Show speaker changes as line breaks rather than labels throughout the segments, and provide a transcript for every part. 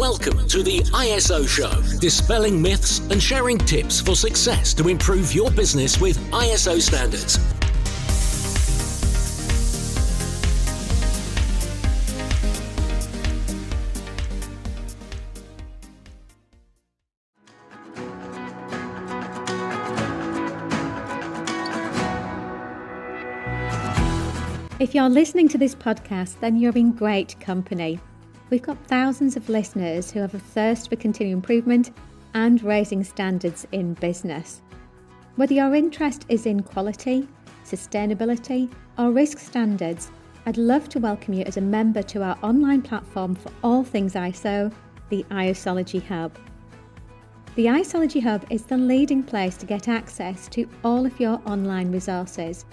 Welcome to the ISO Show, dispelling myths and sharing tips for success to improve your business with ISO standards.
If you're listening to this podcast, then you're in great company. We've got thousands of listeners who have a thirst for continual improvement and raising standards in business. Whether your interest is in quality, sustainability, or risk standards, I'd love to welcome you as a member to our online platform for all things ISO, the ISology Hub. The ISology Hub is the leading place to get access to all of your online resources,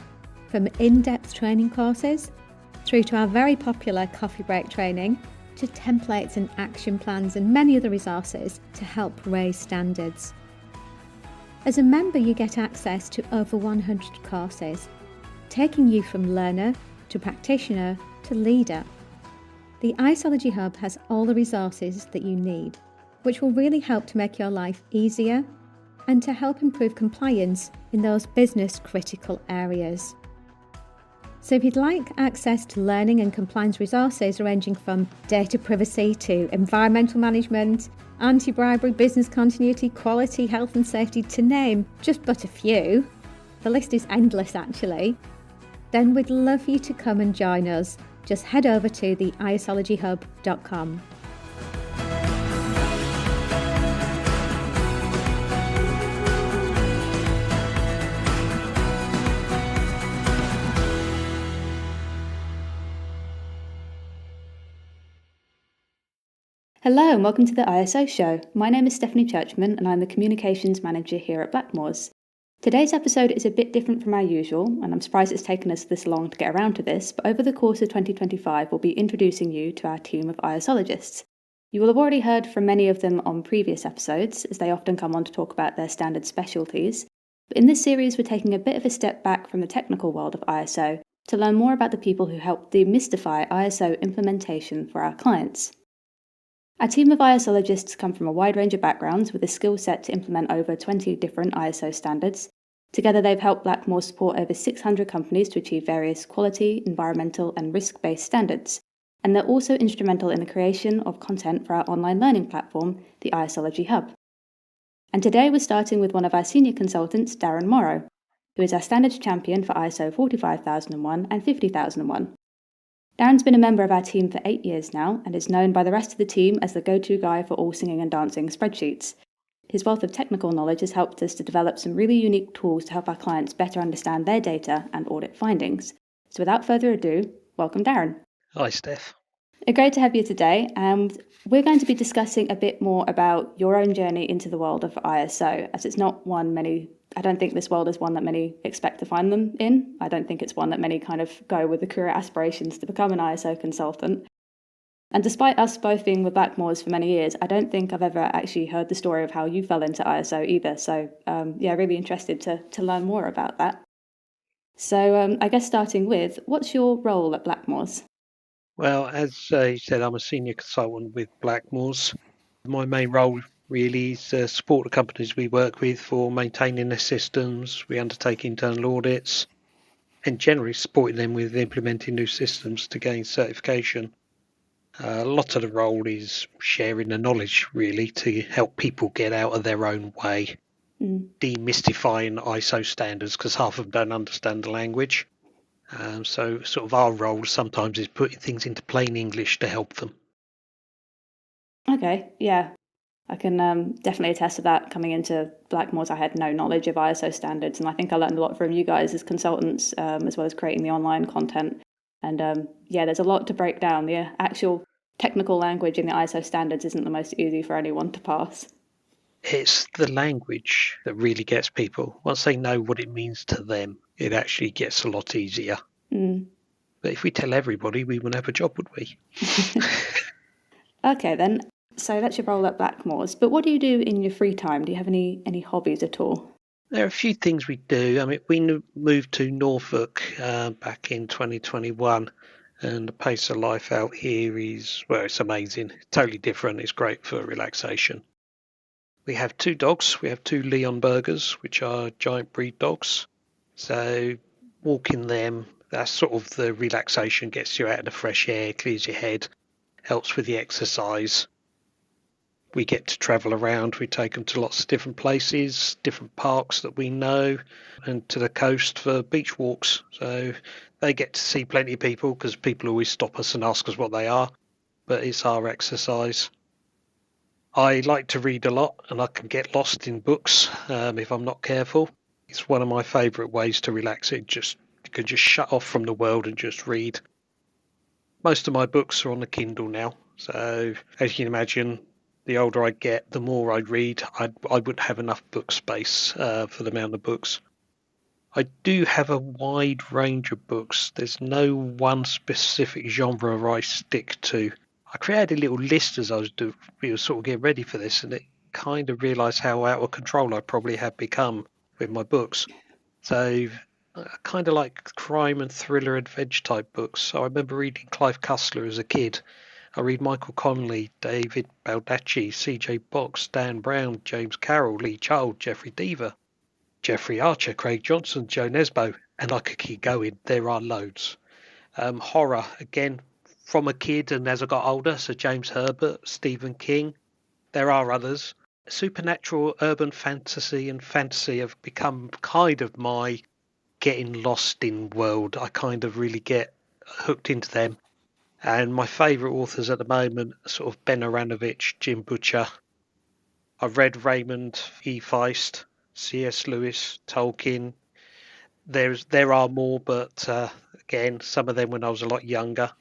from in-depth training courses, through to our very popular coffee break training, to templates and action plans and many other resources to help raise standards. As a member, you get access to over 100 courses, taking you from learner to practitioner to leader. The ISology Hub has all the resources that you need, which will really help to make your life easier and to help improve compliance in those business critical areas. So if you'd like access to learning and compliance resources ranging from data privacy to environmental management, anti-bribery, business continuity, quality, health and safety, to name just but a few, the list is endless actually, then we'd love for you to come and join us. Just head over to the isologyhub.com.
Hello and welcome to the ISO Show. My name is Stephanie Churchman and I'm the Communications Manager here at Blackmores. Today's episode is a bit different from our usual, and I'm surprised it's taken us this long to get around to this, but over the course of 2025 we'll be introducing you to our team of ISologists. You will have already heard from many of them on previous episodes, as they often come on to talk about their standard specialties, but in this series we're taking a bit of a step back from the technical world of ISO to learn more about the people who help demystify ISO implementation for our clients. Our team of ISologists come from a wide range of backgrounds with a skill set to implement over 20 different ISO standards. Together they've helped Blackmores support over 600 companies to achieve various quality, environmental and risk-based standards. And they're also instrumental in the creation of content for our online learning platform, the ISology Hub. And today we're starting with one of our senior consultants, Darren Morrow, who is our standards champion for ISO 45001 and 50001. Darren's been a member of our team for 8 years now and is known by the rest of the team as the go-to guy for all singing and dancing spreadsheets. His wealth of technical knowledge has helped us to develop some really unique tools to help our clients better understand their data and audit findings. So without further ado, welcome Darren.
Hi Steph.
Great to have you today, and we're going to be discussing a bit more about your own journey into the world of ISO, as it's not I don't think this world is one that many expect to find them in. I don't think it's one that many kind of go with the career aspirations to become an ISO consultant. And despite us both being with Blackmores for many years, I don't think I've ever actually heard the story of how you fell into ISO either. So really interested to learn more about that. So I guess starting with, what's your role at Blackmores?
Well, as you said, I'm a senior consultant with Blackmores. My main role really is to support the companies we work with for maintaining their systems. We undertake internal audits and generally supporting them with implementing new systems to gain certification. A lot of the role is sharing the knowledge really to help people get out of their own way, demystifying ISO standards because half of them don't understand the language. So sort of our role sometimes is putting things into plain English to help them.
Okay, yeah. I can definitely attest to that. Coming into Blackmores, I had no knowledge of ISO standards, and I think I learned a lot from you guys as consultants, as well as creating the online content. And there's a lot to break down. The actual technical language in the ISO standards isn't the most easy for anyone to pass.
It's the language that really gets people. Once they know what it means to them, it actually gets a lot easier. But if we tell everybody, we wouldn't have a job, would we?
Okay, then. So that's your role at Blackmores. But what do you do in your free time? Do you have any hobbies at all?
There are a few things we do. I mean, we moved to Norfolk back in 2021, And the pace of life out here is, well, it's amazing. Totally different. It's great for relaxation. We have 2 dogs. We have 2 Leon Burgers, which are giant breed dogs. So walking them, that's sort of the relaxation, gets you out of the fresh air, clears your head, helps with the exercise. We get to travel around. We take them to lots of different places, different parks that we know, and to the coast for beach walks. So they get to see plenty of people because people always stop us and ask us what they are, but it's our exercise. I like to read a lot, and I can get lost in books if I'm not careful. It's one of my favourite ways to relax. You can just shut off from the world and just read. Most of my books are on the Kindle now, so as you can imagine, the older I get, the more I read. I wouldn't have enough book space for the amount of books. I do have a wide range of books. There's no one specific genre I stick to. I created a little list as I was sort of getting ready for this, and it kind of realised how out of control I probably have become with my books. So I kind of like crime and thriller adventure type books. So I remember reading Clive Cussler as a kid. I read Michael Connelly, David Baldacci, C.J. Box, Dan Brown, James Carroll, Lee Child, Jeffrey Deaver, Jeffrey Archer, Craig Johnson, Joe Nesbo, and I could keep going. There are loads. Horror, again, from a kid and as I got older, so James Herbert, Stephen King. There are others. Supernatural, urban fantasy and fantasy have become kind of my getting lost in world. I kind of really get hooked into them. And my favourite authors at the moment are sort of Ben Aranovich, Jim Butcher. I've read Raymond E. Feist, C.S. Lewis, Tolkien. There are more, but again, some of them when I was a lot younger.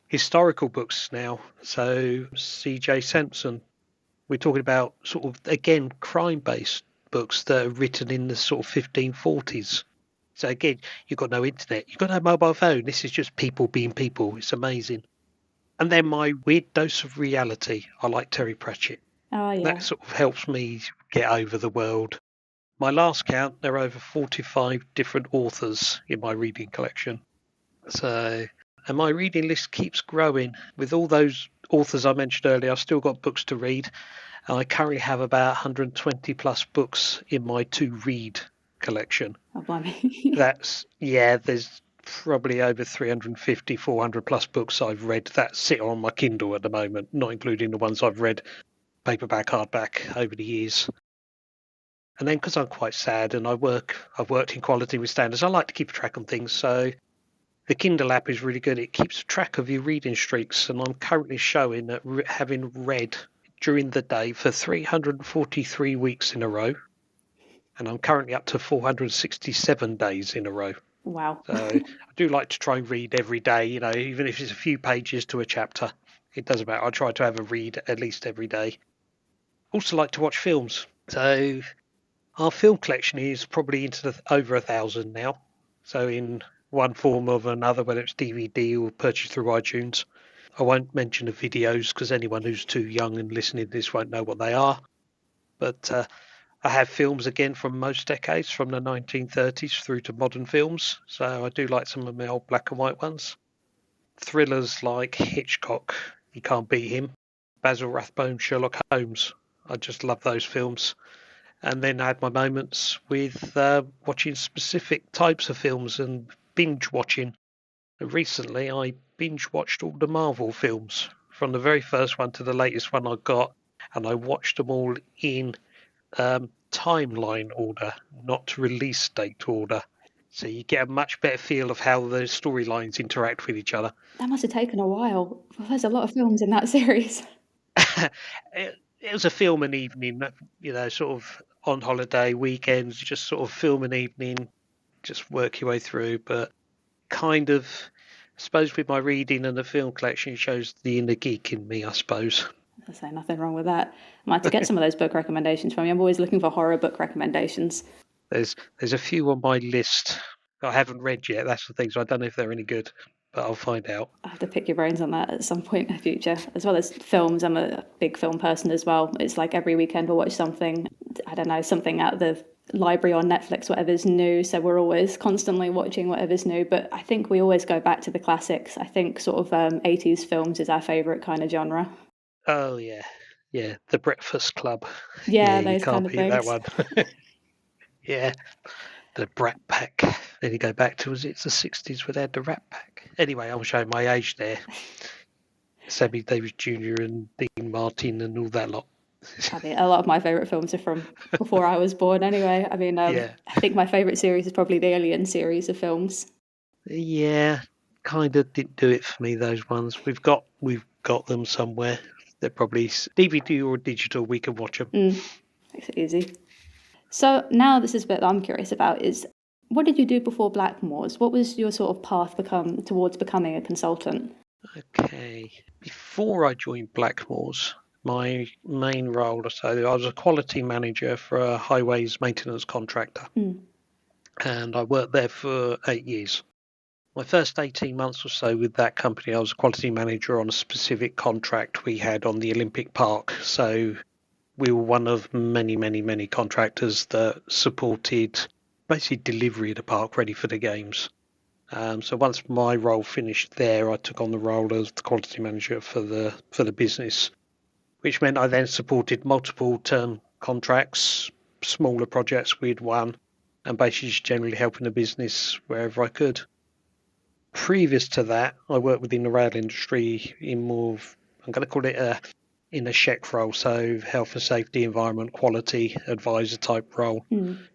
Historical books now, so C.J. Sampson. We're talking about sort of, again, crime-based books that are written in the sort of 1540s. So again, you've got no internet, you've got no mobile phone. This is just people being people. It's amazing. And then my weird dose of reality. I like Terry Pratchett.
Oh, yeah.
That sort of helps me get over the world. My last count, there are over 45 different authors in my reading collection. So, and my reading list keeps growing. With all those authors I mentioned earlier, I've still got books to read. And I currently have about 120 plus books in my to read collection.
Oh, blimey.
There's probably over 350, 400 plus books I've read that sit on my Kindle at the moment, not including the ones I've read paperback, hardback over the years. And then because I'm quite sad and I've worked in quality with standards, I like to keep track on things. So the Kindle app is really good. It keeps track of your reading streaks. And I'm currently showing that having read during the day for 343 weeks in a row. And I'm currently up to 467 days in a row.
Wow.
So I do like to try and read every day, even if it's a few pages to a chapter. It doesn't matter. I try to have a read at least every day. Also like to watch films. So our film collection is probably into over 1,000 now. So in one form or another, whether it's DVD or purchased through iTunes. I won't mention the videos because anyone who's too young and listening to this won't know what they are. But I have films again from most decades, from the 1930s through to modern films. So I do like some of my old black and white ones. Thrillers like Hitchcock, you can't beat him. Basil Rathbone, Sherlock Holmes. I just love those films. And then I had my moments with watching specific types of films and binge watching. Recently, I binge watched all the Marvel films, from the very first one to the latest one I got, and I watched them all in timeline order, not release date order. So you get a much better feel of how the storylines interact with each other.
That must have taken a while. Well, there's a lot of films in that series.
It was a film an evening, sort of on holiday, weekends, just sort of film an evening, just work your way through. But kind of, I suppose with my reading and the film collection, it shows the inner geek in me, I suppose.
I say nothing wrong with that. I might have to get some of those book recommendations from you. I'm always looking for horror book recommendations.
There's a few on my list I haven't read yet. That's the thing, so I don't know if they're any good, but I'll find out.
I'll have to pick your brains on that at some point in the future. As well as films, I'm a big film person as well. It's like every weekend we'll watch something, I don't know, something out of the library on Netflix, whatever's new. So we're always constantly watching whatever's new. But I think we always go back to the classics. I think sort of 80s films is our favourite kind of genre.
Oh, yeah. Yeah, The Breakfast Club.
Yeah,
Yeah, you
those kind
can't
of
beat that
things.
one. Yeah, the Brat Pack. Then you go back to, was it the 60s where they had the Rat Pack? Anyway, I'm showing my age there. Sammy Davis Jr. and Dean Martin and all that lot.
I mean, a lot of my favourite films are from before I was born anyway. I mean,
Yeah.
I think my favourite series is probably the Alien series of films.
Yeah, kind of didn't do it for me, those ones. We've got them somewhere. They're probably DVD or digital. We can watch them.
Makes it easy. So now this is a bit that I'm curious about is, what did you do before Blackmores? What was your sort of path towards becoming a consultant?
Okay. Before I joined Blackmores, my main role, so I was a quality manager for a highways maintenance contractor. And I worked there for 8 years. My first 18 months or so with that company, I was a quality manager on a specific contract we had on the Olympic Park. So we were one of many, many, many contractors that supported basically delivery of the park ready for the games. So once my role finished there, I took on the role as the quality manager for the business, which meant I then supported multiple term contracts, smaller projects we'd won, and basically just generally helping the business wherever I could. Previous to that, I worked within the rail industry in more of, I'm going to call it in a SHEC role, so health and safety, environment, quality advisor type role.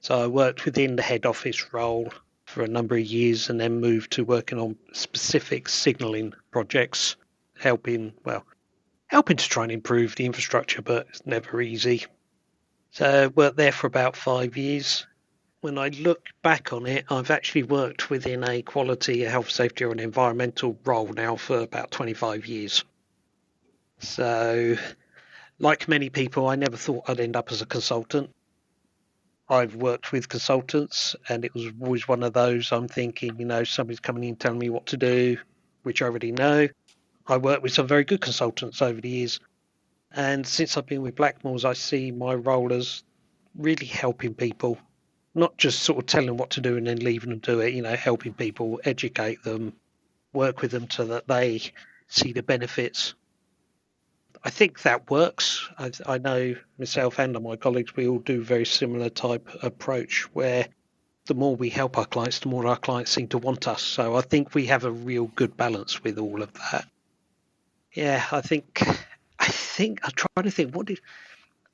So I worked within the head office role for a number of years and then moved to working on specific signalling projects, helping to try and improve the infrastructure, but it's never easy. So I worked there for about 5 years. When I look back on it, I've actually worked within a quality, health, safety, or an environmental role now for about 25 years. So, like many people, I never thought I'd end up as a consultant. I've worked with consultants, and it was always one of those I'm thinking, somebody's coming in telling me what to do, which I already know. I worked with some very good consultants over the years. And since I've been with Blackmores, I see my role as really helping people. Not just sort of telling them what to do and then leaving them do it, helping people, educate them, work with them so that they see the benefits. I think that works. I know myself and my colleagues, we all do very similar type approach where the more we help our clients, the more our clients seem to want us. So I think we have a real good balance with all of that. Yeah, I think I'm trying to think,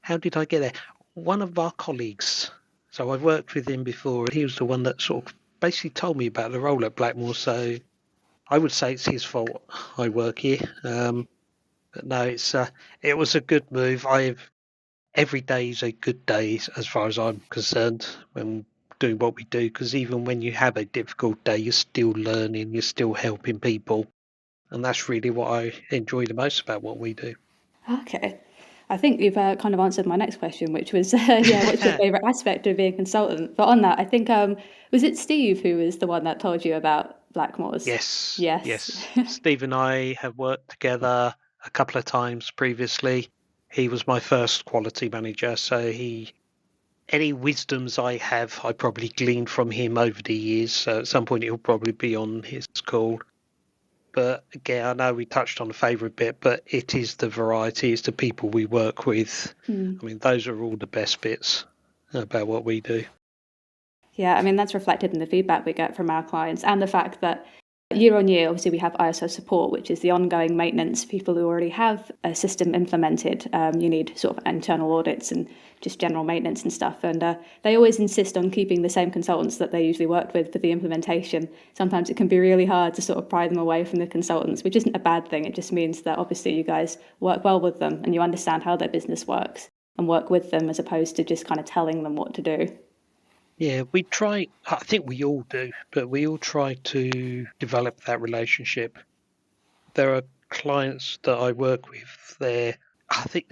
how did I get there? One of our colleagues, so I've worked with him before, he was the one that sort of basically told me about the role at Blackmore, so I would say it's his fault I work here. But no, it was a good move. Every day is a good day as far as I'm concerned when doing what we do, because even when you have a difficult day, you're still learning, you're still helping people. And that's really what I enjoy the most about what we do.
Okay. I think you've kind of answered my next question, which was, what's your favourite aspect of being a consultant? But on that, I think, was it Steve who was the one that told you about Blackmores?
Yes. Steve and I have worked together a couple of times previously. He was my first quality manager, so any wisdoms I have, I probably gleaned from him over the years. So at some point he'll probably be on his call. But again, I know we touched on the favourite bit, but it is the variety, it's the people we work with. I mean, those are all the best bits about what we do.
Yeah, I mean, that's reflected in the feedback we get from our clients and the fact that year on year, obviously, we have ISO support, which is the ongoing maintenance. People who already have a system implemented, you need sort of internal audits and just general maintenance and stuff. And they always insist on keeping the same consultants that they usually worked with for the implementation. Sometimes it can be really hard to sort of pry them away from the consultants, which isn't a bad thing. It just means that obviously you guys work well with them and you understand how their business works and work with them as opposed to just kind of telling them what to do.
Yeah, we try, I think we all do, but we all try to develop that relationship. There are clients that I work with, I think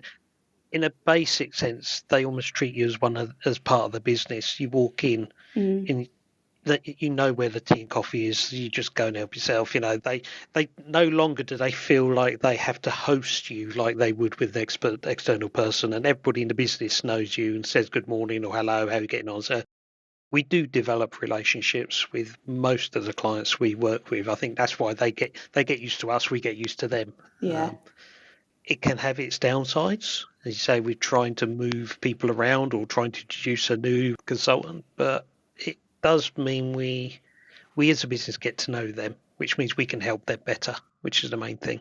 in a basic sense, they almost treat you as part of the business. You walk in and that you know where the tea and coffee is, you just go and help yourself. They no longer do they feel like they have to host you like they would with the external person, and everybody in the business knows you and says good morning or hello, how are you getting on. So we do develop relationships with most of the clients we work with. I think that's why they get used to us, we get used to them.
Yeah.
It can have its downsides. As you say, we're trying to move people around or trying to introduce a new consultant, but it does mean we as a business get to know them, which means we can help them better, which is the main thing.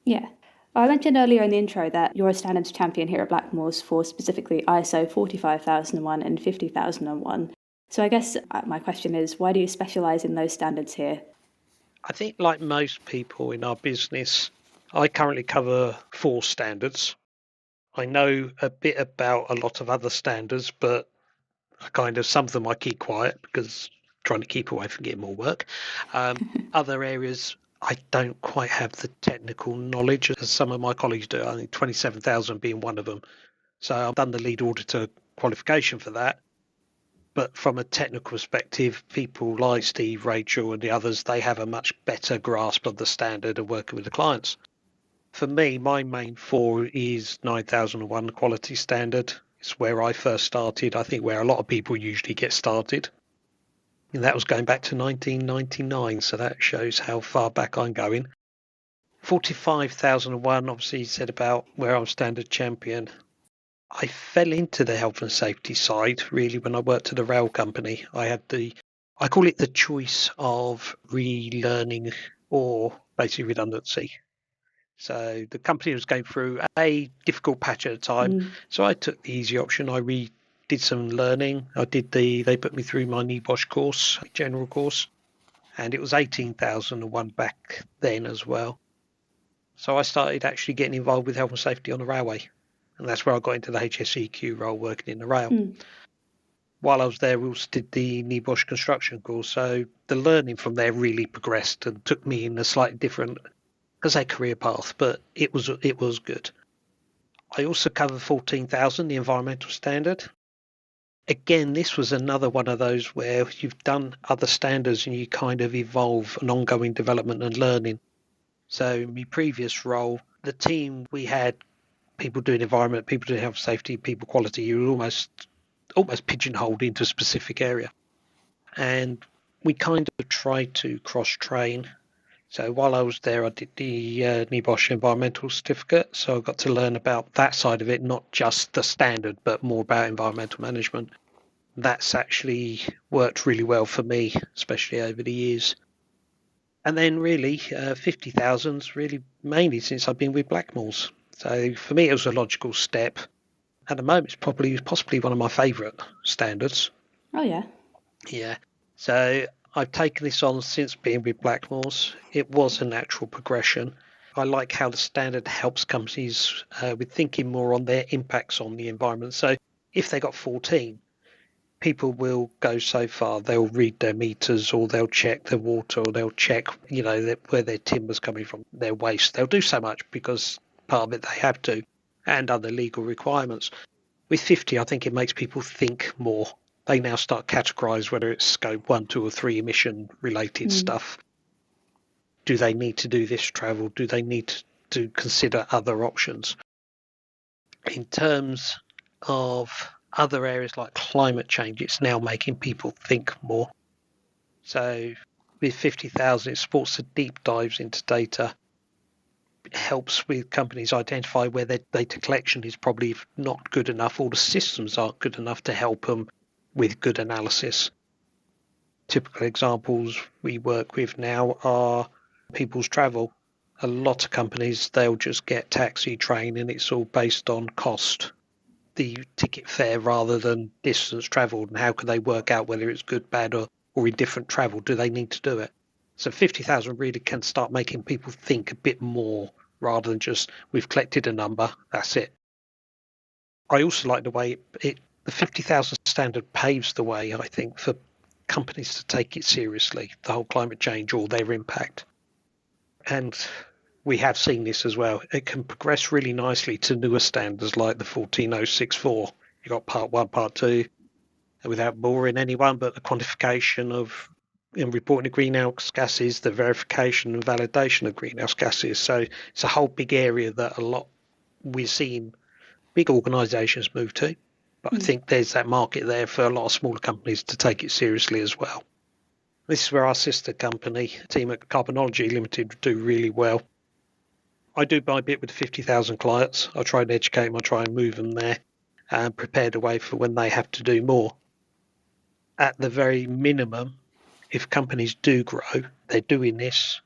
Yeah. I mentioned earlier in the intro that you're a standards champion here at Blackmores for specifically ISO 45001 and 50001. So I guess my question is, why do you specialise in those standards here?
I think like most people in our business, I currently cover 4 standards. I know a bit about a lot of other standards, but some of them I keep quiet because I'm trying to keep away from getting more work. Other areas I don't quite have the technical knowledge as some of my colleagues do. I think 27,000 being one of them. So I've done the lead auditor qualification for that. But from a technical perspective, people like Steve, Rachel, and the others, they have a much better grasp of the standard of working with the clients. For me, my main 4 is 9001 quality standard. It's where I first started. I think where a lot of people usually get started. And that was going back to 1999, so that shows how far back I'm going. 45001, obviously, you said about where I'm standard champion. I fell into the health and safety side really when I worked at a rail company. I call it the choice of relearning or basically redundancy. So the company was going through a difficult patch at a time. So I took the easy option. I did some learning. They put me through my NEBOSH course, general course, and it was 18,001 back then as well. So I started actually getting involved with health and safety on the railway. And that's where I got into the HSEQ role working in the rail. While I was there, we also did the NEBOSH construction course. So the learning from there really progressed and took me in a slightly different, career path, but it was good. I also covered 14,000, the environmental standard. Again, this was another one of those where you've done other standards and you kind of evolve an ongoing development and learning. So in my previous role, the team we had, people doing environment, people doing health safety, people quality, you were almost pigeonholed into a specific area. And we kind of tried to cross-train. So while I was there, I did the NEBOSH environmental certificate. So I got to learn about that side of it, not just the standard, but more about environmental management. That's actually worked really well for me, especially over the years. And then really 50,000's really mainly since I've been with Blackmores. So for me, it was a logical step. At the moment, it's possibly one of my favourite standards.
Oh, yeah.
Yeah. So I've taken this on since being with Blackmores. It was a natural progression. I like how the standard helps companies with thinking more on their impacts on the environment. So if they got 14, people will go so far. They'll read their meters, or they'll check their water, or they'll check, where their timber's coming from, their waste. They'll do so much because part of it they have to, and other legal requirements. With 50, I think it makes people think more. They now start categorize whether it's scope 1, 2, or 3 emission related stuff. Do they need to do this travel? Do they need to consider other options? In terms of other areas like climate change, it's now making people think more. So with 50,000, it supports the deep dives into data. It helps with companies identify where their data collection is probably not good enough, or the systems aren't good enough to help them with good analysis. Typical examples we work with now are people's travel. A lot of companies, they'll just get taxi, train, and it's all based on cost, the ticket fare, rather than distance travelled, and how can they work out whether it's good, bad, or indifferent travel? Do they need to do it? So 50,000 really can start making people think a bit more, rather than just, we've collected a number, that's it. I also like the way the 50,000 standard paves the way, I think, for companies to take it seriously, the whole climate change or their impact. And we have seen this as well. It can progress really nicely to newer standards like the 14064. You've got part 1, part 2, without boring anyone, but the quantification of and reporting of greenhouse gases, the verification and validation of greenhouse gases. So it's a whole big area that we're seeing big organisations move to. But I think there's that market there for a lot of smaller companies to take it seriously as well. This is where our sister company, team at Carbonology Limited, do really well. I do my bit with 50,000 clients. I try and educate them, I try and move them there and prepare the way for when they have to do more. At the very minimum, if companies do grow, they're doing this,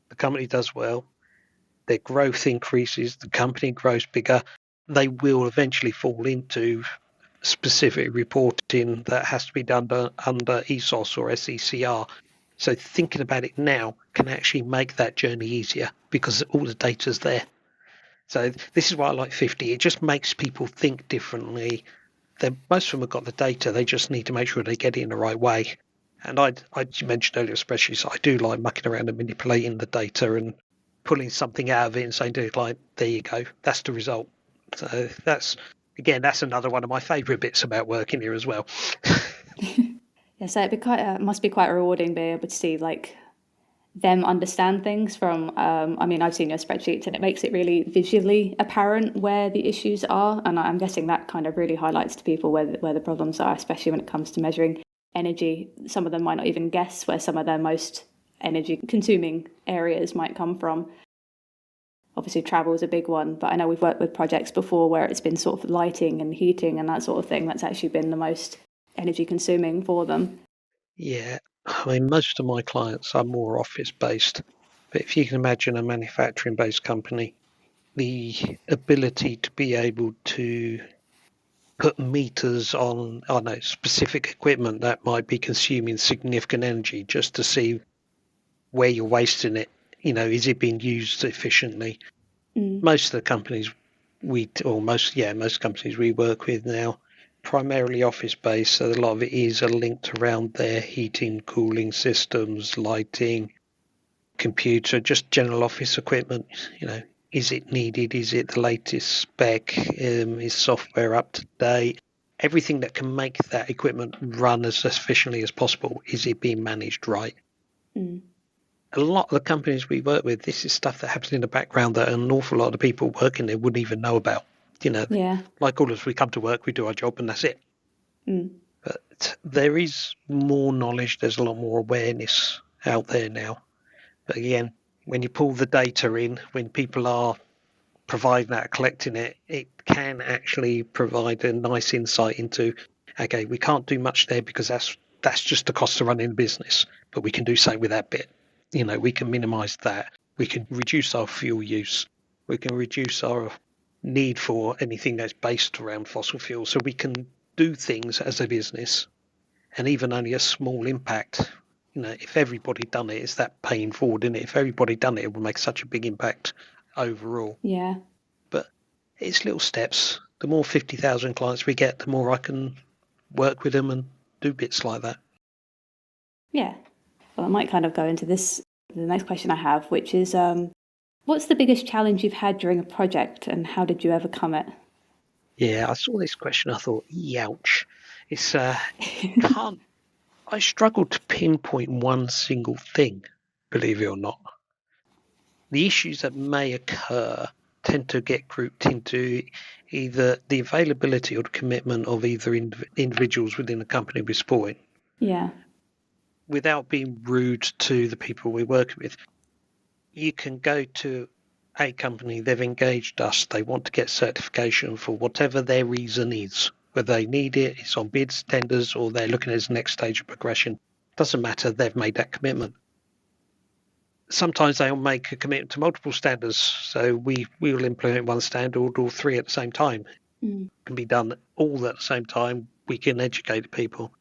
the company does well, their growth increases, the company grows bigger, they will eventually fall into specific reporting that has to be done under ESOS or SECR. So thinking about it now can actually make that journey easier because all the data's there. So this is why I like 50. It just makes people think differently. Most of them have got the data. They just need to make sure they get it in the right way. And I mentioned earlier spreadsheets. I do like mucking around and manipulating the data and pulling something out of it and saying to the client, there you go, that's the result. So that's another one of my favourite bits about working here as well.
Yeah, so it must be quite rewarding being able to see like them understand things from. I've seen your spreadsheets and it makes it really visually apparent where the issues are, and I'm guessing that kind of really highlights to people where the problems are, especially when it comes to measuring energy. Some of them might not even guess where some of their most energy consuming areas might come from. Obviously travel is a big one, but I know we've worked with projects before where it's been sort of lighting and heating and that sort of thing that's actually been the most energy consuming for them.
Yeah, I mean, most of my clients are more office based, but if you can imagine a manufacturing based company, the ability to be able to put meters on, specific equipment that might be consuming significant energy just to see where you're wasting it, is it being used efficiently? Most of the companies most companies we work with now, primarily office based, so a lot of it is linked around their heating, cooling systems, lighting, computer, just general office equipment. Is it needed? Is it the latest spec? Is software up to date? Everything that can make that equipment run as efficiently as possible, is it being managed right? A lot of the companies we work with, this is stuff that happens in the background that an awful lot of people working there wouldn't even know about.
Yeah.
Like all of us, we come to work, we do our job, and that's it. But there is more knowledge, there's a lot more awareness out there now. But again, when you pull the data in, when people are providing that, collecting it, it can actually provide a nice insight into, okay, we can't do much there because that's just the cost of running the business, but we can do something with that bit. We can minimize that. We can reduce our fuel use. We can reduce our need for anything that's based around fossil fuels. So we can do things as a business, and even only a small impact. If everybody done it, it's that paying forward, isn't it? If everybody done it, it would make such a big impact overall.
Yeah.
But it's little steps. The more 50,000 clients we get, the more I can work with them and do bits like that.
Yeah. Well, I might kind of go into the next question I have, which is, what's the biggest challenge you've had during a project and how did you overcome it?
Yeah, I saw this question. I thought, youch. It's, I struggle to pinpoint one single thing, believe it or not. The issues that may occur tend to get grouped into either the availability or the commitment of either individuals within the company we're supporting.
Yeah.
Without being rude to the people we're working with, you can go to a company, they've engaged us, they want to get certification for whatever their reason is, whether they need it, it's on bids, tenders, or they're looking at the next stage of progression. Doesn't matter, they've made that commitment. Sometimes they'll make a commitment to multiple standards, so we will implement one standard or three at the same time. It can be done all at the same time. We can educate people.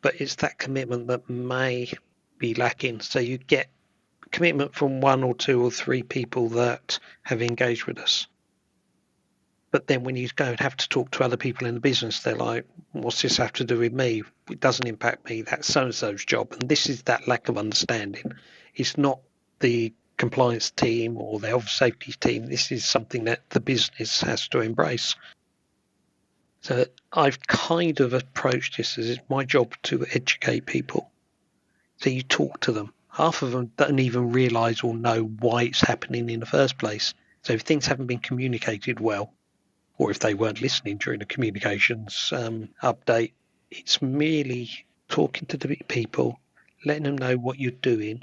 But it's that commitment that may be lacking. So you get commitment from one or two or three people that have engaged with us. But then when you go and have to talk to other people in the business, they're like, what's this have to do with me? It doesn't impact me. That's so-and-so's job. And this is that lack of understanding. It's not the compliance team or the health safety team. This is something that the business has to embrace. So I've kind of approached this as it's my job to educate people. So you talk to them. Half of them don't even realise or know why it's happening in the first place. So if things haven't been communicated well, or if they weren't listening during the communications update, it's merely talking to the people, letting them know what you're doing.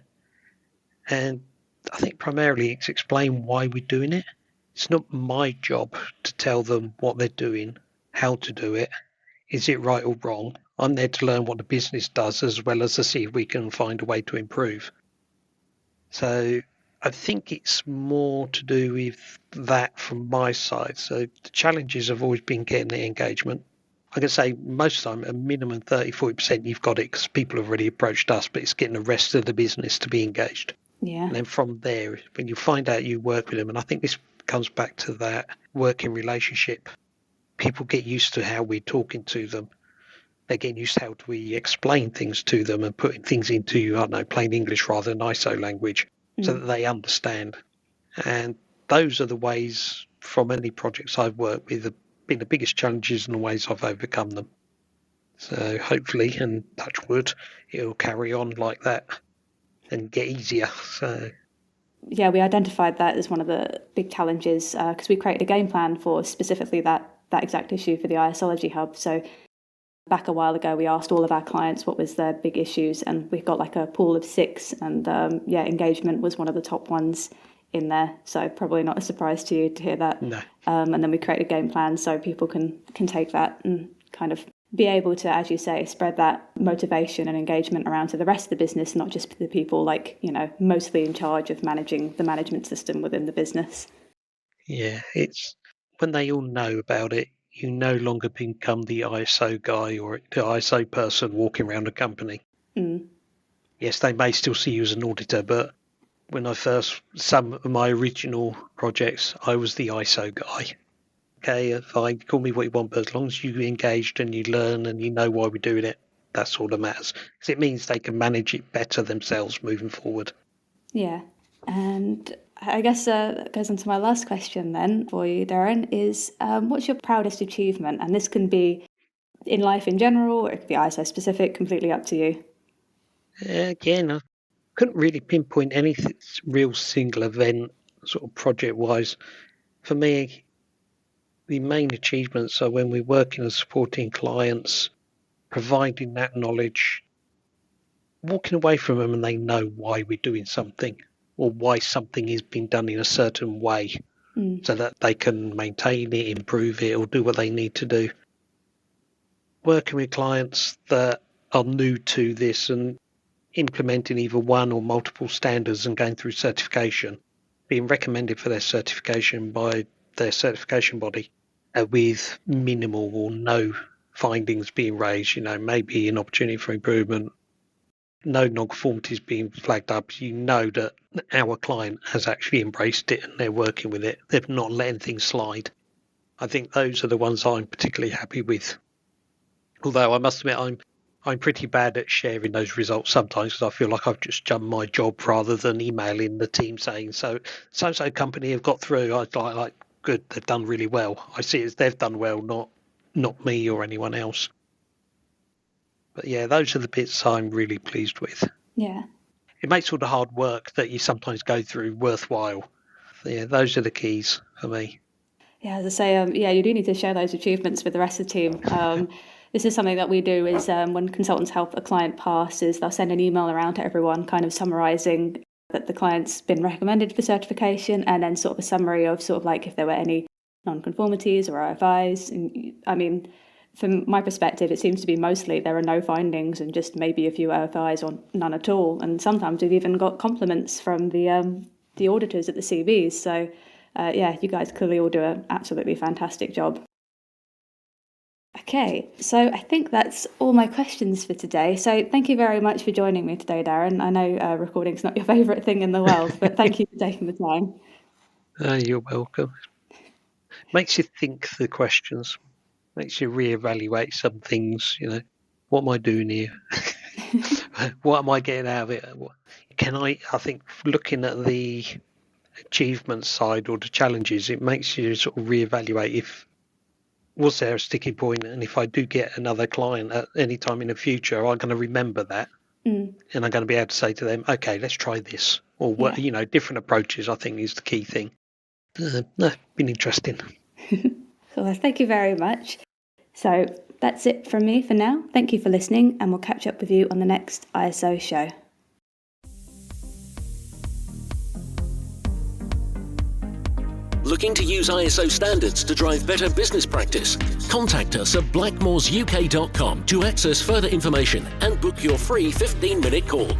And I think primarily it's explain why we're doing it. It's not my job to tell them what they're doing, how to do it. Is it right or wrong? I'm there to learn what the business does as well as to see if we can find a way to improve. So I think it's more to do with that from my side. So the challenges have always been getting the engagement. I can say most of the time, a minimum 30-40% you've got it because people have already approached us, but it's getting the rest of the business to be engaged.
Yeah.
And then from there, when you find out you work with them, and I think this comes back to that working relationship, people get used to how we're talking to them. They're getting used to how we explain things to them and putting things into, I don't know, plain English rather than ISO language so that they understand. And those are the ways from any projects I've worked with have been the biggest challenges and the ways I've overcome them. So hopefully, and touch wood, it'll carry on like that and get easier. So
yeah, we identified that as one of the big challenges because we created a game plan for specifically that exact issue for the ISology Hub. So back a while ago, we asked all of our clients what was their big issues, and we got like a pool of 6, and engagement was one of the top ones in there. So probably not a surprise to you to hear that.
No.
And then we created a game plan so people can take that and kind of be able to, as you say, spread that motivation and engagement around to the rest of the business, not just the people mostly in charge of managing the management system within the business.
Yeah, it's when they all know about it, you no longer become the ISO guy or the ISO person walking around a company. Yes, they may still see you as an auditor, but when some of my original projects, I was the ISO guy. Okay, fine, call me what you want, but as long as you engaged and you learn and you know why we're doing it, that's all that matters. Because it means they can manage it better themselves moving forward.
Yeah, and I guess that goes on to my last question then for you, Darren, is what's your proudest achievement? And this can be in life in general, or it could be ISO specific, completely up to you.
Again, I couldn't really pinpoint any real single event, sort of project-wise. For me, the main achievements are when we're working and supporting clients, providing that knowledge, walking away from them and they know why we're doing something or why something is being done in a certain way so that they can maintain it, improve it, or do what they need to do. Working with clients that are new to this and implementing either one or multiple standards and going through certification, being recommended for their certification by their certification body with minimal or no findings being raised, maybe an opportunity for improvement, no non-conformities being flagged up, you know that our client has actually embraced it and they're working with it. They've not let anything slide. I think those are the ones I'm particularly happy with. Although I must admit, I'm pretty bad at sharing those results sometimes because I feel like I've just done my job rather than emailing the team saying, so company have got through. I like good, they've done really well. I see it as they've done well, not me or anyone else. But yeah, those are the bits I'm really pleased with.
Yeah.
It makes all the hard work that you sometimes go through worthwhile. Yeah, those are the keys for me.
Yeah, as I say, you do need to share those achievements with the rest of the team. This is something that we do is when consultants help a client pass is they'll send an email around to everyone kind of summarising that the client's been recommended for certification and then sort of a summary of sort of like if there were any non-conformities or RFIs. And, I mean, from my perspective, it seems to be mostly there are no findings and just maybe a few RFIs or none at all. And sometimes we've even got compliments from the auditors at the CVs. So, you guys clearly all do an absolutely fantastic job. Okay, so I think that's all my questions for today. So thank you very much for joining me today, Darren. I know recording's not your favourite thing in the world, but thank you for taking the time.
You're welcome. Makes you think the questions, makes you reevaluate some things, what am I doing here? What am I getting out of it? I think looking at the achievement side or the challenges, it makes you sort of reevaluate if was there a sticking point? And if I do get another client at any time in the future, I'm going to remember that. And I'm going to be able to say to them, okay, let's try this. Or, what different approaches, I think, is the key thing. Been interesting.
Well, thank you very much. So that's it from me for now. Thank you for listening, and we'll catch up with you on the next ISO show.
Looking to use ISO standards to drive better business practice? Contact us at blackmoresuk.com to access further information and book your free 15-minute call.